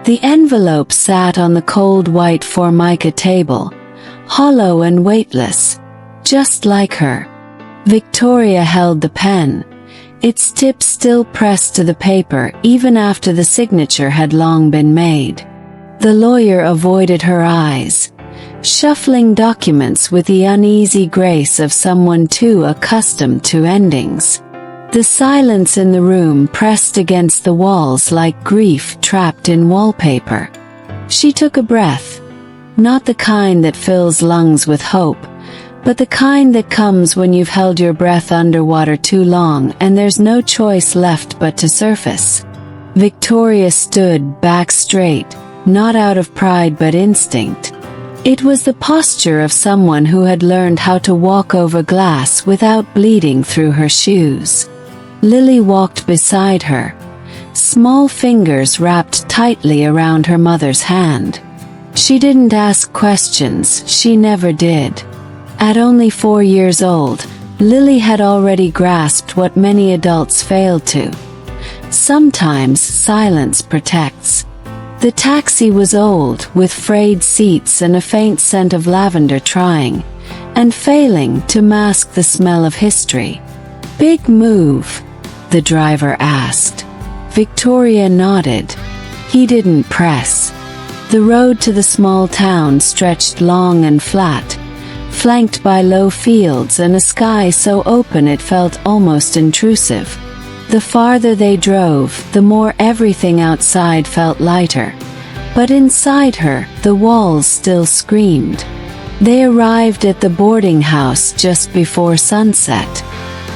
The envelope sat on the cold white formica table, hollow and weightless, just like her. Victoria held the pen, its tip still pressed to the paper even after the signature had long been made. The lawyer avoided her eyes, shuffling documents with the uneasy grace of someone too accustomed to endings. The silence in the room pressed against the walls like grief trapped in wallpaper. She took a breath, not the kind that fills lungs with hope, but the kind that comes when you've held your breath underwater too long and there's no choice left but to surface. Victoria stood back straight, not out of pride but instinct. It was the posture of someone who had learned how to walk over glass without bleeding through her shoes. Lily walked beside her, small fingers wrapped tightly around her mother's hand. She didn't ask questions, she never did. At only 4 years old, Lily had already grasped what many adults failed to. Sometimes silence protects. The taxi was old, with frayed seats and a faint scent of lavender trying, and failing, to mask the smell of history. "Big move?" the driver asked. Victoria nodded. He didn't press. The road to the small town stretched long and flat, flanked by low fields and a sky so open it felt almost intrusive. The farther they drove, the more everything outside felt lighter. But inside her, the walls still screamed. They arrived at the boarding house just before sunset.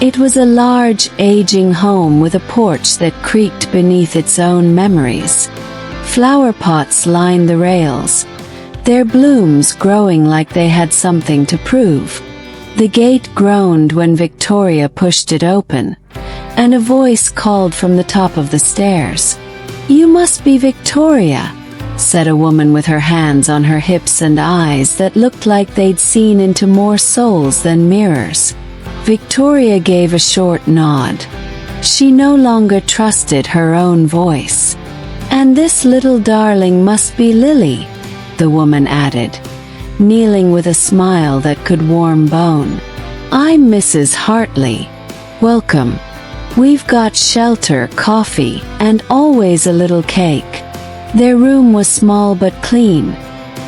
It was a large, aging home with a porch that creaked beneath its own memories. Flower pots lined the rails, their blooms growing like they had something to prove. The gate groaned when Victoria pushed it open, and a voice called from the top of the stairs. "You must be Victoria," said a woman with her hands on her hips and eyes that looked like they'd seen into more souls than mirrors. Victoria gave a short nod. She no longer trusted her own voice. "And this little darling must be Lily," the woman added, kneeling with a smile that could warm bone. "I'm Mrs. Hartley. Welcome. We've got shelter, coffee, and always a little cake." Their room was small but clean.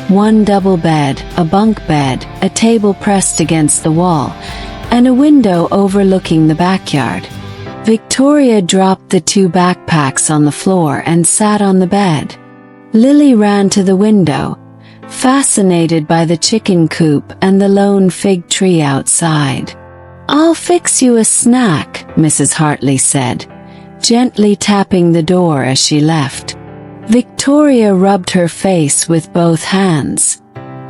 One double bed, a bunk bed, a table pressed against the wall, and a window overlooking the backyard. Victoria dropped the 2 backpacks on the floor and sat on the bed. Lily ran to the window, fascinated by the chicken coop and the lone fig tree outside. "I'll fix you a snack," Mrs. Hartley said, gently tapping the door as she left. Victoria rubbed her face with both hands.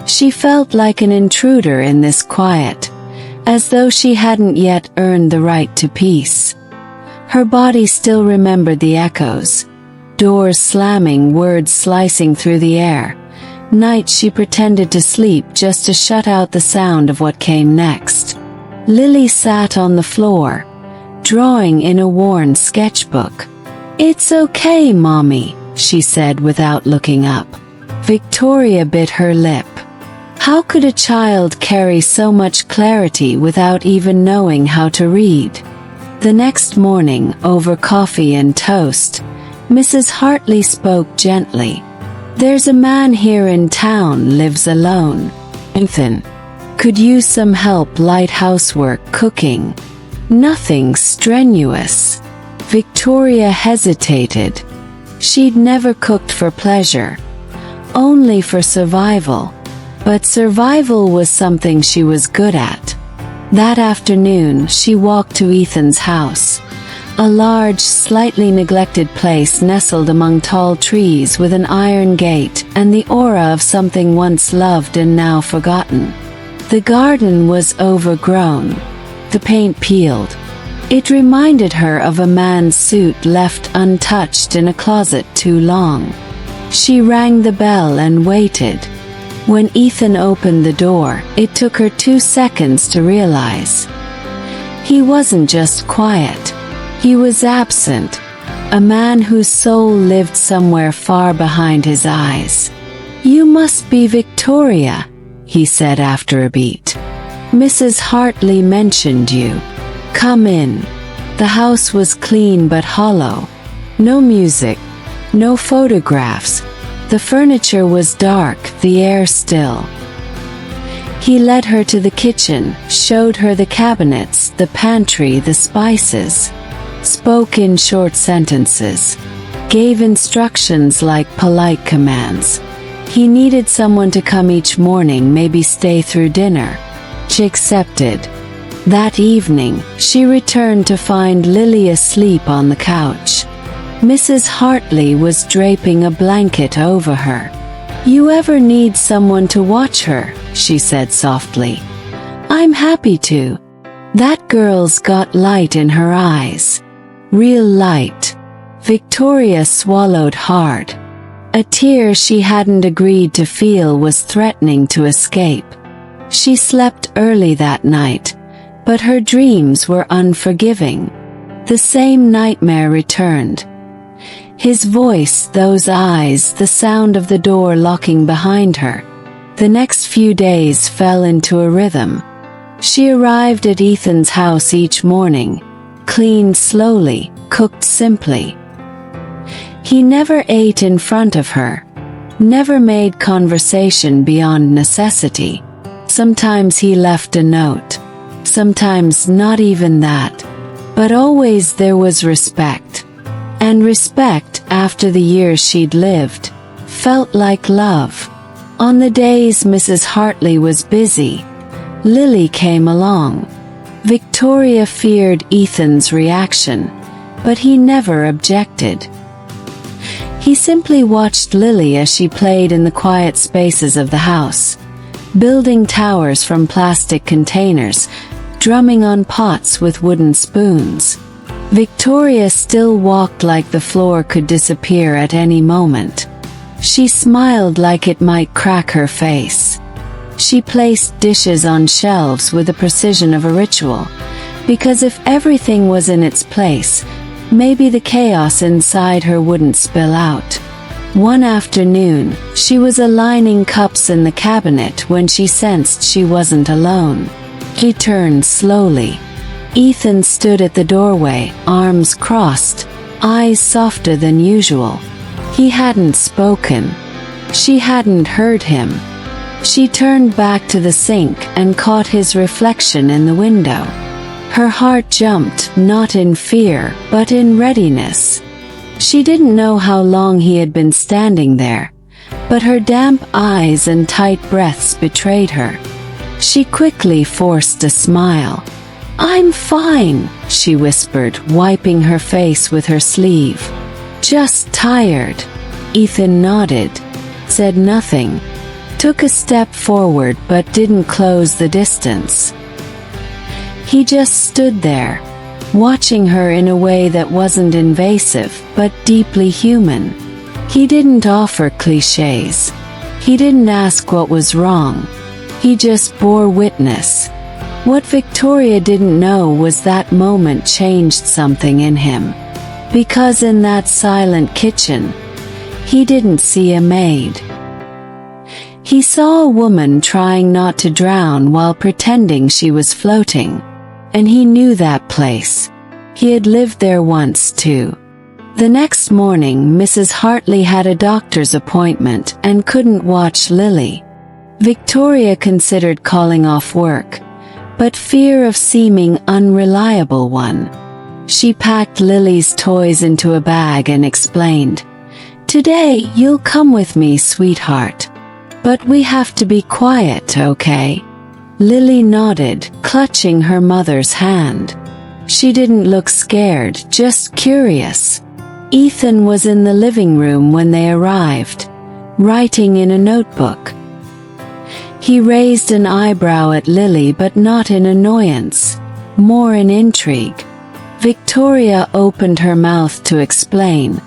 She felt like an intruder in this quiet, as though she hadn't yet earned the right to peace. Her body still remembered the echoes, doors slamming, words slicing through the air. Nights she pretended to sleep just to shut out the sound of what came next. Lily sat on the floor, drawing in a worn sketchbook. "It's okay, Mommy," she said without looking up. Victoria bit her lip. How could a child carry so much clarity without even knowing how to read? The next morning, over coffee and toast, Mrs. Hartley spoke gently. "There's a man here in town, lives alone. Ethan could use some help, light housework, cooking. Nothing strenuous." Victoria hesitated. She'd never cooked for pleasure, only for survival. But survival was something she was good at. That afternoon, she walked to Ethan's house, a large, slightly neglected place nestled among tall trees with an iron gate and the aura of something once loved and now forgotten. The garden was overgrown, the paint peeled. It reminded her of a man's suit left untouched in a closet too long. She rang the bell and waited. When Ethan opened the door, it took her 2 seconds to realize. He wasn't just quiet. He was absent, a man whose soul lived somewhere far behind his eyes. "You must be Victoria," he said after a beat. "Mrs. Hartley mentioned you. Come in." The house was clean but hollow. No music, no photographs. The furniture was dark, the air still. He led her to the kitchen, showed her the cabinets, the pantry, the spices. Spoke in short sentences. Gave instructions like polite commands. He needed someone to come each morning, maybe stay through dinner. She accepted. That evening, she returned to find Lily asleep on the couch. Mrs. Hartley was draping a blanket over her. "You ever need someone to watch her?" she said softly. "I'm happy to." That girl's got light in her eyes. Real light. Victoria swallowed hard. A tear she hadn't agreed to feel was threatening to escape. She slept early that night, but her dreams were unforgiving. The same nightmare returned. His voice, those eyes, the sound of the door locking behind her. The next few days fell into a rhythm. She arrived at Ethan's house each morning, cleaned slowly, cooked simply. He never ate in front of her, never made conversation beyond necessity. Sometimes he left a note, sometimes not even that, but always there was respect. And respect, after the years she'd lived, felt like love. On the days Mrs. Hartley was busy, Lily came along. Victoria feared Ethan's reaction, but he never objected. He simply watched Lily as she played in the quiet spaces of the house, building towers from plastic containers, drumming on pots with wooden spoons. Victoria still walked like the floor could disappear at any moment. She smiled like it might crack her face. She placed dishes on shelves with the precision of a ritual, because if everything was in its place, maybe the chaos inside her wouldn't spill out. One afternoon, she was aligning cups in the cabinet when she sensed she wasn't alone. She turned slowly. Ethan stood at the doorway, arms crossed, eyes softer than usual. He hadn't spoken. She hadn't heard him. She turned back to the sink and caught his reflection in the window. Her heart jumped, not in fear, but in readiness. She didn't know how long he had been standing there, but her damp eyes and tight breaths betrayed her. She quickly forced a smile. "I'm fine," she whispered, wiping her face with her sleeve. "Just tired." Ethan nodded, said nothing, took a step forward but didn't close the distance. He just stood there, watching her in a way that wasn't invasive but deeply human. He didn't offer cliches. He didn't ask what was wrong. He just bore witness. What Victoria didn't know was that moment changed something in him. Because in that silent kitchen, he didn't see a maid. He saw a woman trying not to drown while pretending she was floating. And he knew that place. He had lived there once too. The next morning, Mrs. Hartley had a doctor's appointment and couldn't watch Lily. Victoria considered calling off work, but fear of seeming unreliable won. She packed Lily's toys into a bag and explained, "Today you'll come with me, sweetheart. But we have to be quiet, okay?" Lily nodded, clutching her mother's hand. She didn't look scared, just curious. Ethan was in the living room when they arrived, writing in a notebook. He raised an eyebrow at Lily, but not in annoyance, more in intrigue. Victoria opened her mouth to explain,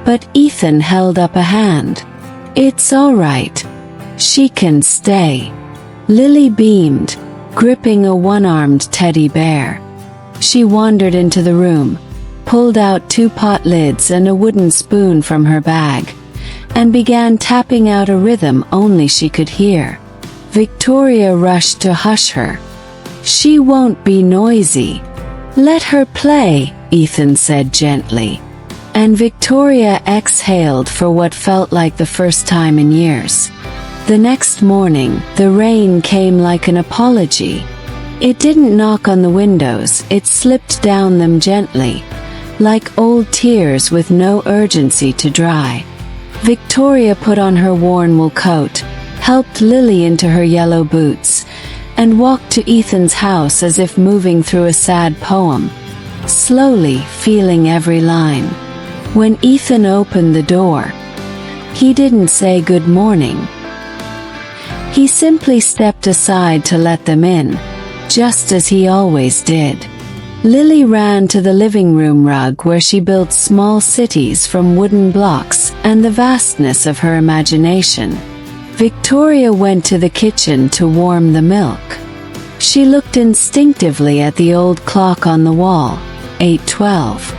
but Ethan held up a hand. "It's all right. She can stay." Lily beamed, gripping a one-armed teddy bear. She wandered into the room, pulled out 2 pot lids and a wooden spoon from her bag, and began tapping out a rhythm only she could hear. Victoria rushed to hush her. "She won't be noisy. Let her play," Ethan said gently. And Victoria exhaled for what felt like the first time in years. The next morning, the rain came like an apology. It didn't knock on the windows, it slipped down them gently, like old tears with no urgency to dry. Victoria put on her worn wool coat, helped Lily into her yellow boots, and walked to Ethan's house as if moving through a sad poem, slowly feeling every line. When Ethan opened the door, he didn't say good morning. He simply stepped aside to let them in, just as he always did. Lily ran to the living room rug where she built small cities from wooden blocks and the vastness of her imagination. Victoria went to the kitchen to warm the milk. She looked instinctively at the old clock on the wall, 8:12.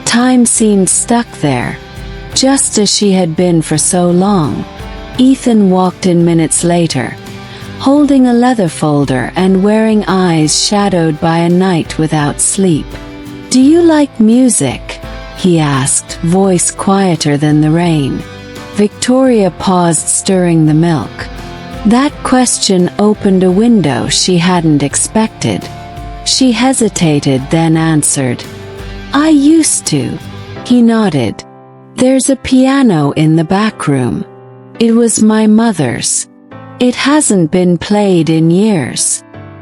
Time seemed stuck there, just as she had been for so long. Ethan walked in minutes later, holding a leather folder and wearing eyes shadowed by a night without sleep. "Do you like music?" he asked, voice quieter than the rain. Victoria paused, stirring the milk. That question opened a window she hadn't expected. She hesitated, then answered, "I used to." He nodded. "There's a piano in the back room. It was my mother's. It hasn't been played in years."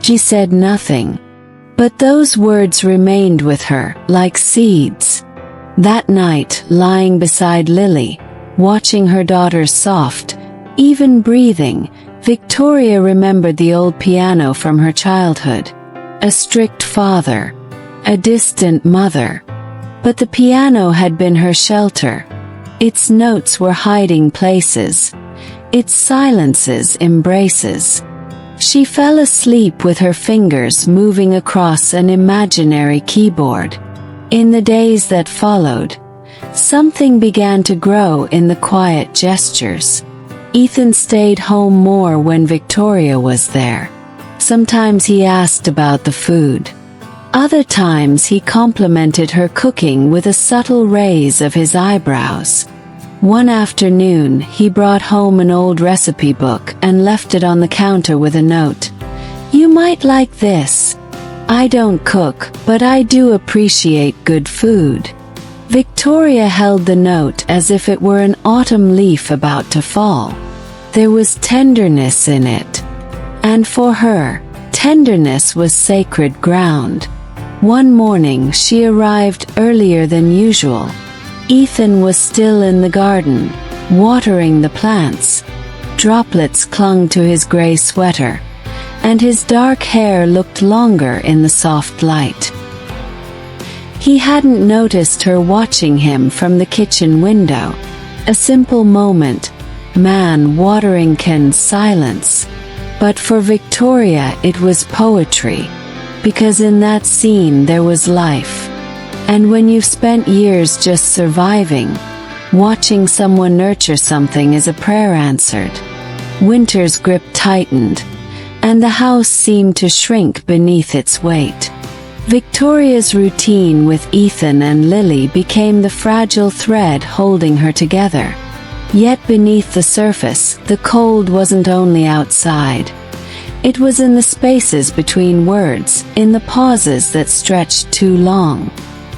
She said nothing, but those words remained with her, like seeds. That night, lying beside Lily, watching her daughter's soft, even breathing, Victoria remembered the old piano from her childhood. A strict father, a distant mother. But the piano had been her shelter. Its notes were hiding places, its silences embraces. She fell asleep with her fingers moving across an imaginary keyboard. In the days that followed, something began to grow in the quiet gestures. Ethan stayed home more when Victoria was there. Sometimes he asked about the food. Other times he complimented her cooking with a subtle raise of his eyebrows. One afternoon, he brought home an old recipe book and left it on the counter with a note. "You might like this. I don't cook, but I do appreciate good food." Victoria held the note as if it were an autumn leaf about to fall. There was tenderness in it. And for her, tenderness was sacred ground. One morning she arrived earlier than usual. Ethan was still in the garden, watering the plants. Droplets clung to his gray sweater, and his dark hair looked longer in the soft light. He hadn't noticed her watching him from the kitchen window. A simple moment, man watering Ken's silence. But for Victoria it was poetry, because in that scene there was life. And when you've spent years just surviving, watching someone nurture something is a prayer answered. Winter's grip tightened, and the house seemed to shrink beneath its weight. Victoria's routine with Ethan and Lily became the fragile thread holding her together. Yet beneath the surface, the cold wasn't only outside. It was in the spaces between words, in the pauses that stretched too long.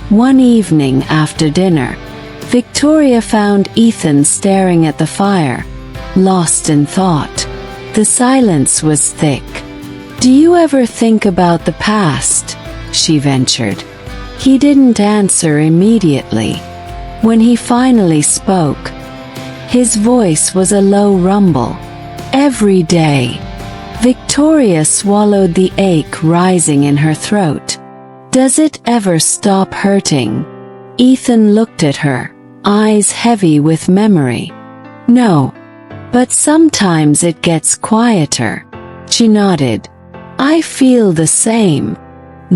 One evening after dinner, Victoria found Ethan staring at the fire, lost in thought. The silence was thick. "Do you ever think about the past?" she ventured. He didn't answer immediately. When he finally spoke, his voice was a low rumble. "Every day." Victoria swallowed the ache rising in her throat. "Does it ever stop hurting?" Ethan looked at her, eyes heavy with memory. "No. But sometimes it gets quieter." She nodded. "I feel the same."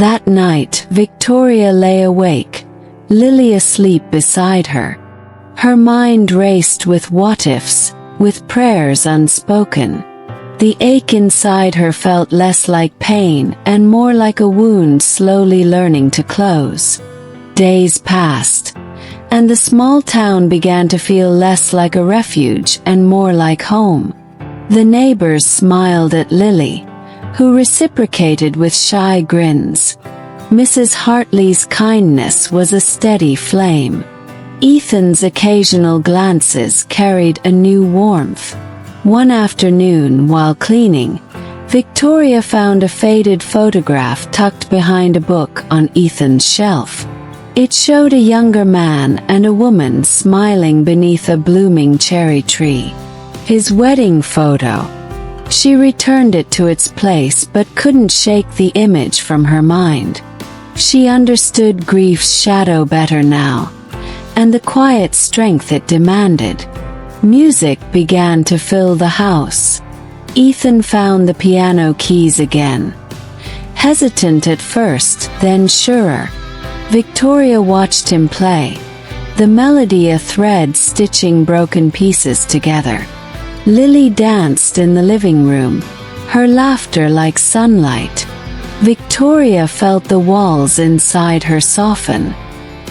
That night, Victoria lay awake, Lily asleep beside her. Her mind raced with what-ifs, with prayers unspoken. The ache inside her felt less like pain and more like a wound slowly learning to close. Days passed, and the small town began to feel less like a refuge and more like home. The neighbors smiled at Lily, who reciprocated with shy grins. Mrs. Hartley's kindness was a steady flame. Ethan's occasional glances carried a new warmth. One afternoon, while cleaning, Victoria found a faded photograph tucked behind a book on Ethan's shelf. It showed a younger man and a woman smiling beneath a blooming cherry tree. His wedding photo. She returned it to its place but couldn't shake the image from her mind. She understood grief's shadow better now, and the quiet strength it demanded. Music began to fill the house. Ethan found the piano keys again. Hesitant at first, then surer. Victoria watched him play, the melody a thread stitching broken pieces together. Lily danced in the living room, her laughter like sunlight. Victoria felt the walls inside her soften.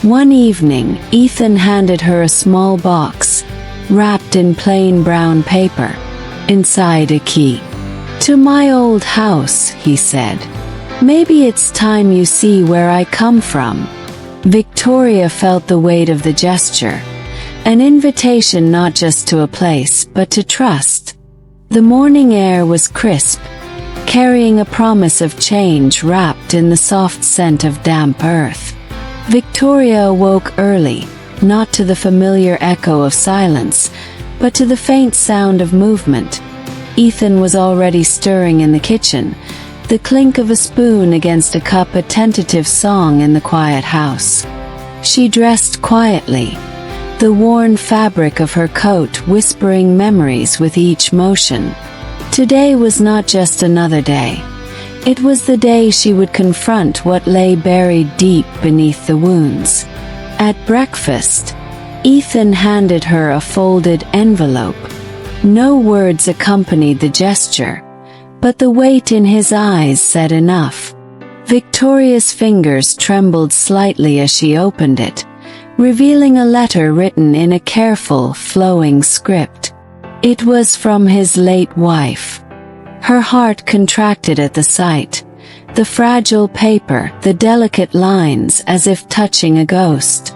One evening, Ethan handed her a small box, wrapped in plain brown paper. Inside a key. "To my old house," he said. "Maybe it's time you see where I come from." Victoria felt the weight of the gesture, an invitation not just to a place but to trust. The morning air was crisp, carrying a promise of change wrapped in the soft scent of damp earth. Victoria awoke early, not to the familiar echo of silence, but to the faint sound of movement. Ethan was already stirring in the kitchen, the clink of a spoon against a cup a tentative song in the quiet house. She dressed quietly, the worn fabric of her coat whispering memories with each motion. Today was not just another day. It was the day she would confront what lay buried deep beneath the wounds. At breakfast, Ethan handed her a folded envelope. No words accompanied the gesture, but the weight in his eyes said enough. Victoria's fingers trembled slightly as she opened it, revealing a letter written in a careful, flowing script. It was from his late wife. Her heart contracted at the sight. The fragile paper, the delicate lines as if touching a ghost.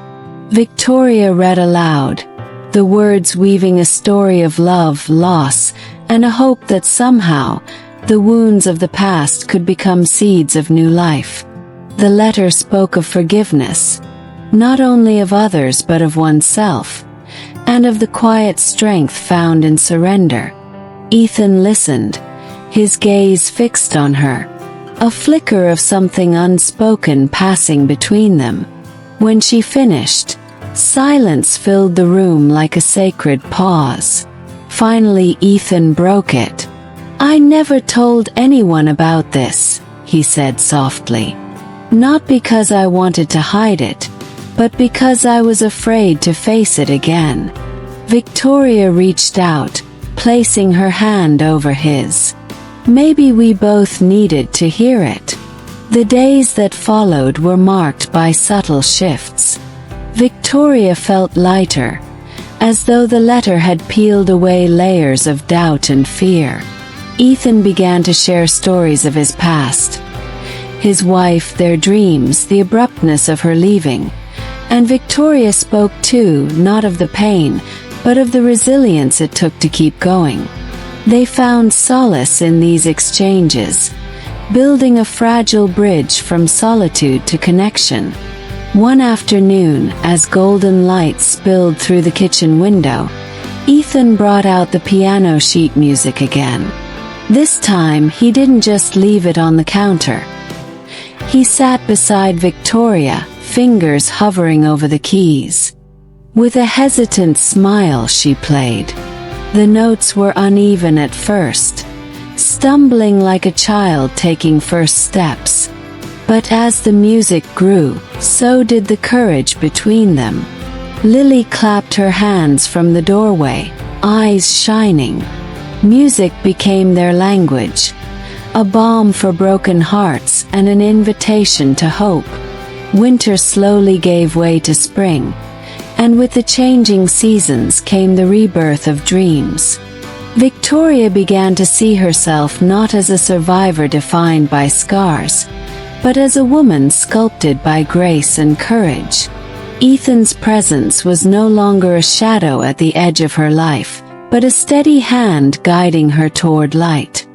Victoria read aloud, the words weaving a story of love, loss, and a hope that somehow, the wounds of the past could become seeds of new life. The letter spoke of forgiveness, not only of others but of oneself, and of the quiet strength found in surrender. Ethan listened, his gaze fixed on her, a flicker of something unspoken passing between them. When she finished, silence filled the room like a sacred pause. Finally, Ethan broke it. "I never told anyone about this," he said softly. "Not because I wanted to hide it, but because I was afraid to face it again." Victoria reached out, placing her hand over his. Maybe we both needed to hear it. The days that followed were marked by subtle shifts. Victoria felt lighter, as though the letter had peeled away layers of doubt and fear. Ethan began to share stories of his past. His wife, their dreams, the abruptness of her leaving. And Victoria spoke too, not of the pain, but of the resilience it took to keep going. They found solace in these exchanges, building a fragile bridge from solitude to connection. One afternoon, as golden light spilled through the kitchen window, Ethan brought out the piano sheet music again. This time, he didn't just leave it on the counter. He sat beside Victoria, fingers hovering over the keys. With a hesitant smile, she played. The notes were uneven at first, stumbling like a child taking first steps. But as the music grew, so did the courage between them. Lily clapped her hands from the doorway, eyes shining. Music became their language, a balm for broken hearts and an invitation to hope. Winter slowly gave way to spring, and with the changing seasons came the rebirth of dreams. Victoria began to see herself not as a survivor defined by scars, but as a woman sculpted by grace and courage. Ethan's presence was no longer a shadow at the edge of her life, but a steady hand guiding her toward light.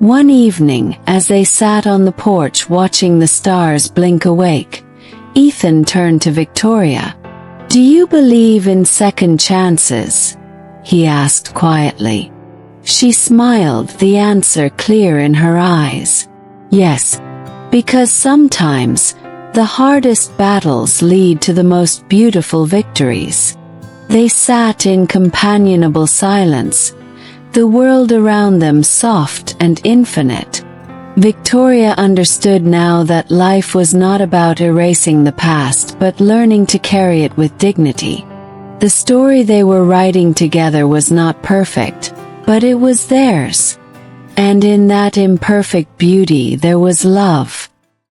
One evening, as they sat on the porch watching the stars blink awake, Ethan turned to Victoria. "Do you believe in second chances?" he asked quietly. She smiled, the answer clear in her eyes. "Yes, because sometimes the hardest battles lead to the most beautiful victories." They sat in companionable silence, the world around them soft and infinite. Victoria understood now that life was not about erasing the past but learning to carry it with dignity. The story they were writing together was not perfect, but it was theirs. And in that imperfect beauty there was love.